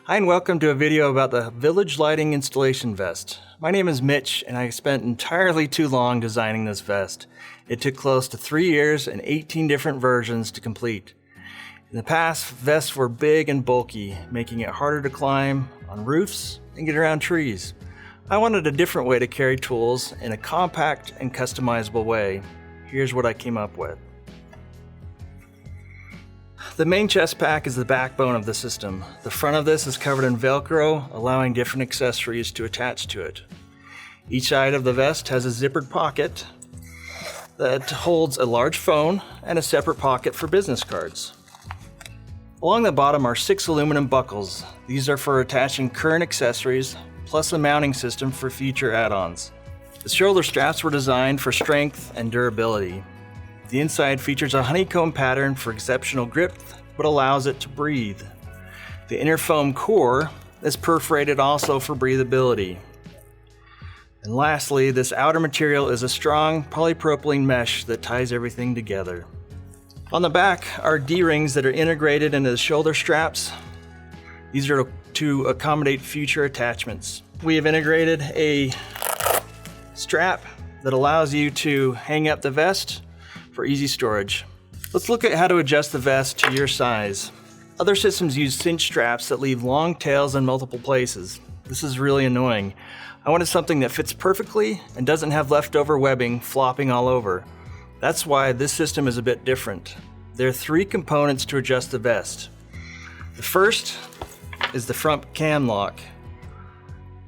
Hi and welcome to a video about the Village Lighting Installation Vest. My name is Mitch and I spent entirely too long designing this vest. It took close to 3 years and 18 different versions to complete. In the past, vests were big and bulky, making it harder to climb on roofs and get around trees. I wanted a different way to carry tools in a compact and customizable way. Here's what I came up with. The main chest pack is the backbone of the system. The front of this is covered in Velcro, allowing different accessories to attach to it. Each side of the vest has a zippered pocket that holds a large phone and a separate pocket for business cards. Along the bottom are 6 aluminum buckles. These are for attaching current accessories, plus a mounting system for future add-ons. The shoulder straps were designed for strength and durability. The inside features a honeycomb pattern for exceptional grip, but allows it to breathe. The inner foam core is perforated also for breathability. And lastly, this outer material is a strong polypropylene mesh that ties everything together. On the back are D-rings that are integrated into the shoulder straps. These are to accommodate future attachments. We have integrated a strap that allows you to hang up the vest for easy storage. Let's look at how to adjust the vest to your size. Other systems use cinch straps that leave long tails in multiple places. This is really annoying. I wanted something that fits perfectly and doesn't have leftover webbing flopping all over. That's why this system is a bit different. There are 3 components to adjust the vest. The first is the front cam lock.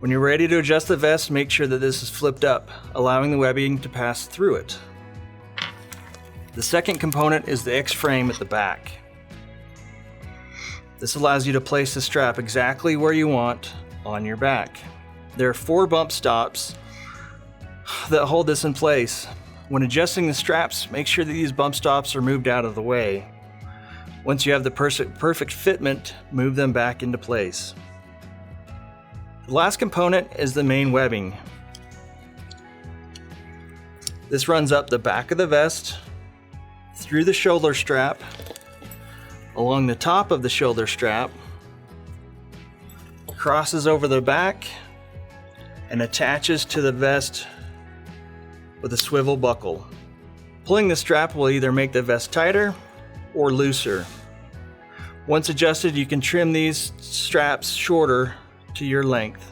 When you're ready to adjust the vest, make sure that this is flipped up, allowing the webbing to pass through it. The second component is the X-frame at the back. This allows you to place the strap exactly where you want on your back. There are 4 bump stops that hold this in place. When adjusting the straps, make sure that these bump stops are moved out of the way. Once you have the perfect fitment, move them back into place. The last component is the main webbing. This runs up the back of the vest, through the shoulder strap, along the top of the shoulder strap, crosses over the back, and attaches to the vest with a swivel buckle. Pulling the strap will either make the vest tighter or looser. Once adjusted, you can trim these straps shorter to your length.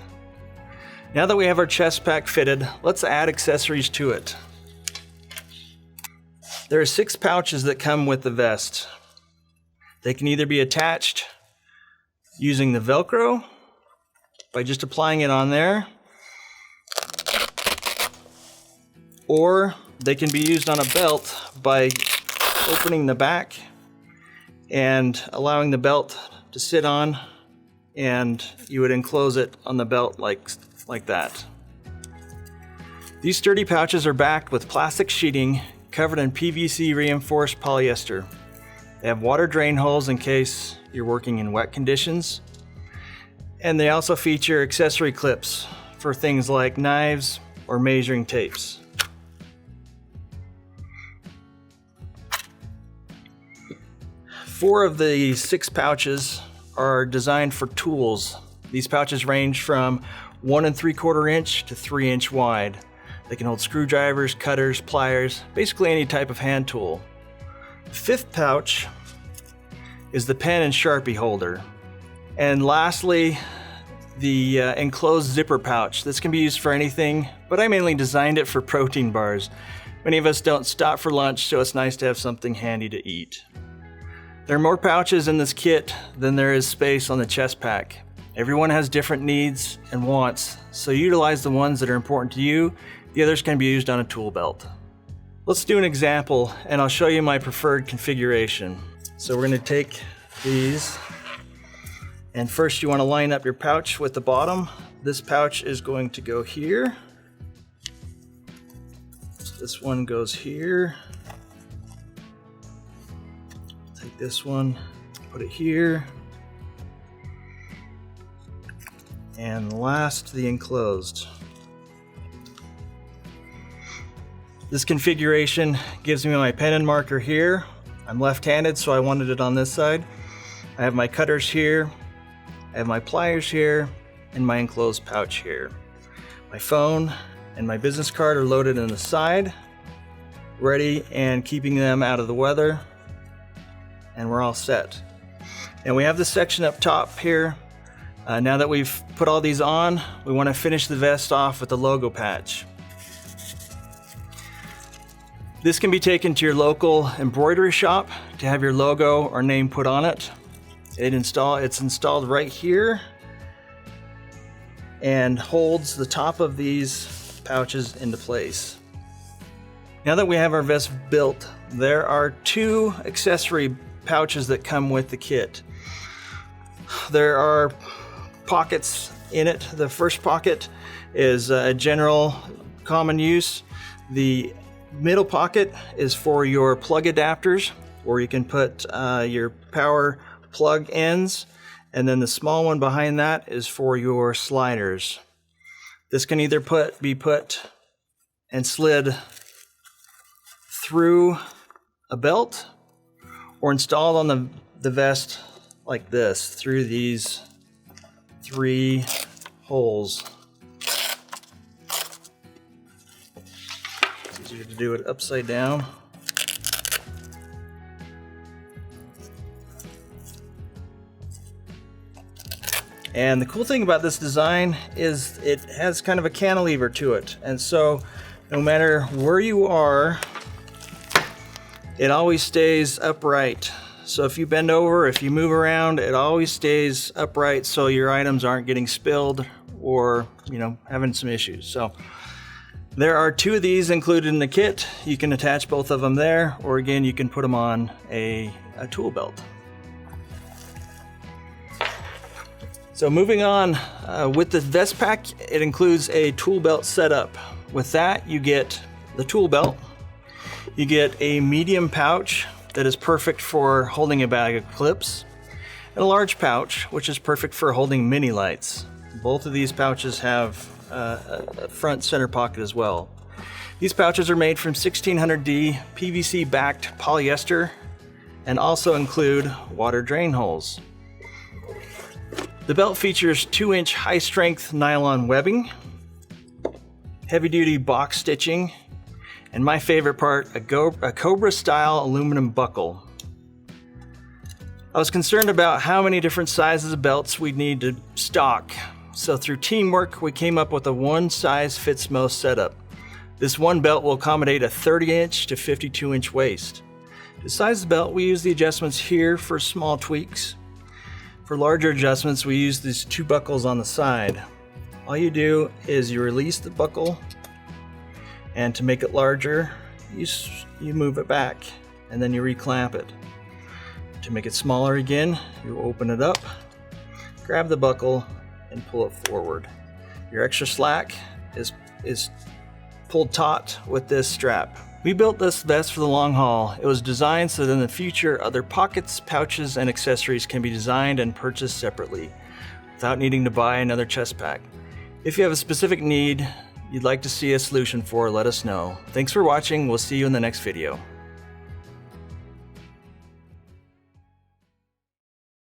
Now that we have our chest pack fitted, let's add accessories to it. There are 6 pouches that come with the vest. They can either be attached using the Velcro by just applying it on there, or they can be used on a belt by opening the back and allowing the belt to sit on, and you would enclose it on the belt like that. These sturdy pouches are backed with plastic sheeting covered in PVC reinforced polyester. They have water drain holes in case you're working in wet conditions. And they also feature accessory clips for things like knives or measuring tapes. Four of the 6 pouches are designed for tools. These pouches range from 1 3/4 inch to 3 inch wide. They can hold screwdrivers, cutters, pliers, basically any type of hand tool. The 5th pouch is the pen and Sharpie holder. And lastly, the enclosed zipper pouch. This can be used for anything, but I mainly designed it for protein bars. Many of us don't stop for lunch, so it's nice to have something handy to eat. There are more pouches in this kit than there is space on the chest pack. Everyone has different needs and wants, so utilize the ones that are important to you. The others can be used on a tool belt. Let's do an example and I'll show you my preferred configuration. So we're going to take these, and first you want to line up your pouch with the bottom. This pouch is going to go here. This one goes here. Take this one, put it here. And last, the enclosed. This configuration gives me my pen and marker here. I'm left-handed, so I wanted it on this side. I have my cutters here, I have my pliers here and my enclosed pouch here. My phone and my business card are loaded in the side, ready and keeping them out of the weather, and we're all set. And we have this section up top here. Now that we've put all these on, we want to finish the vest off with the logo patch. This can be taken to your local embroidery shop to have your logo or name put on it. It's installed right here and holds the top of these pouches into place. Now that we have our vest built, there are 2 accessory pouches that come with the kit. There are pockets in it. The first pocket is a general common use. The middle pocket is for your plug adapters, where you can put your power plug ends, and then the small one behind that is for your sliders. This can either be put and slid through a belt or installed on the vest like this through these 3 holes. It's easier to do it upside down. And the cool thing about this design is it has kind of a cantilever to it. And so no matter where you are, it always stays upright. So if you bend over, if you move around, it always stays upright so your items aren't getting spilled or, having some issues. So there are 2 of these included in the kit. You can attach both of them there, or again, you can put them on a tool belt. So moving on, with the vest pack, it includes a tool belt setup. With that, you get the tool belt, you get a medium pouch that is perfect for holding a bag of clips, and a large pouch, which is perfect for holding mini lights. Both of these pouches have a front center pocket as well. These pouches are made from 1600D PVC backed polyester and also include water drain holes. The belt features 2-inch high-strength nylon webbing, heavy-duty box stitching, and my favorite part, a Cobra-style aluminum buckle. I was concerned about how many different sizes of belts we'd need to stock, so through teamwork, we came up with a one-size-fits-most setup. This one belt will accommodate a 30-inch to 52-inch waist. To size the belt, we use the adjustments here for small tweaks. For larger adjustments, we use these 2 buckles on the side. All you do is you release the buckle, and to make it larger, you move it back, and then you reclamp it. To make it smaller again, you open it up, grab the buckle, and pull it forward. Your extra slack is pulled taut with this strap. We built this vest for the long haul. It was designed so that in the future, other pockets, pouches, and accessories can be designed and purchased separately without needing to buy another chest pack. If you have a specific need you'd like to see a solution for, let us know. Thanks for watching. We'll see you in the next video.